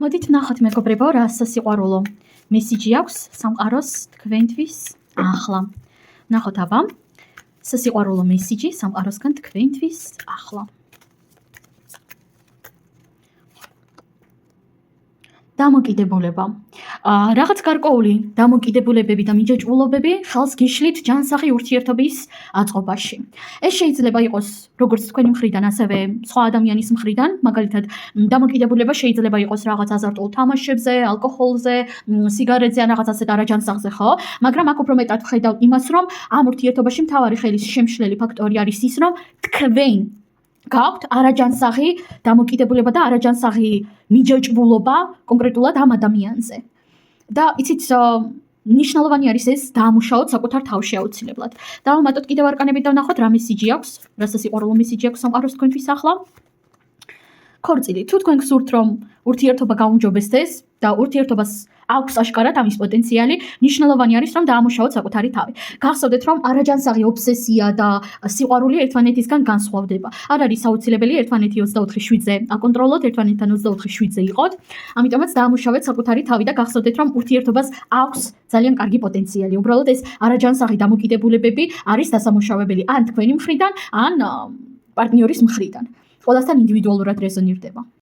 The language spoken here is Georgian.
მოდით ვნახოთ მეგობრებო, რა სასიყვარულო მესიჯი აქვს სამყაროს თქვენთვის ახლა. ვნახოთ აბა, სასიყვარულო მესიჯი სამყაროსგან თქვენთვის ახლა. დამოკიდებულება. რაღაც გარკვეული დამოკიდებულებები და მიჯაჭვულობები ხელს გიშლით ჯანსაღი ურთიერთობის აწყობაში. ეს შეიძლება იყოს როგორც თქვენი მხრიდან, ასევე სხვა ადამიანის მხრიდან, მაგალითად, დამოკიდებულება შეიძლება იყოს რაღაც აზარტულ თამაშებზე, ალკოჰოლზე, სიგარეტზე ან რაღაც ასეთ არაჯანსაღზე, ხო? მაგრამ აქ უფრო მეტად ვხედავ იმას, რომ ამ ურთიერთობაში მთავარი ხელის შემშლელი ფაქტორი არის ის, რომ თქვენ გაქვთ არაჯანსაღი დამოკიდებულება და არაჯანსაღი მიჯაჭვულობა კონკრეტულად ამ ადამიანზე. და იცით, მნიშვნელოვანი არის ეს დაამუშავოთ საკუთარ თავში აუცილებლად. დავამატოთ კიდევ არკანებით და ვნახოთ რა მესიჯი აქვს, რა სასიყვარულო მესიჯი აქვს სამყაროს თქვენთვის ახლა. ქორწილი. თუ თქვენ გსურთ, რომ ურთიერთობა გაუმჯობესდეს და ურთიერთობას აქვს აშკარად ამის პოტენციალი, მნიშვნელოვანი არის, რომ დაამუშავოთ საკუთარი თავი. გახსოვდეთ, რომ არაჯანსაღი ობსესია და სიყვარული ერთმანეთისგან განსხვავდება. არ არის აუცილებელი ერთმანეთი 24/7-ზე აკონტროლოთ, ერთმანეთთან 24/7-ზე იყოთ. ამიტომაც დაამუშავეთ საკუთარი თავი და გახსოვდეთ, რომ ურთიერთობას აქვს ძალიან კარგი პოტენციალი. უბრალოდ ეს არაჯანსაღი დამოკიდებულებები არის დასამუშავებელი ან თქვენი მხრიდან, ან პარტნიორის მხრიდან. ყველასთან ინდივიდუალურად რეზონირდება.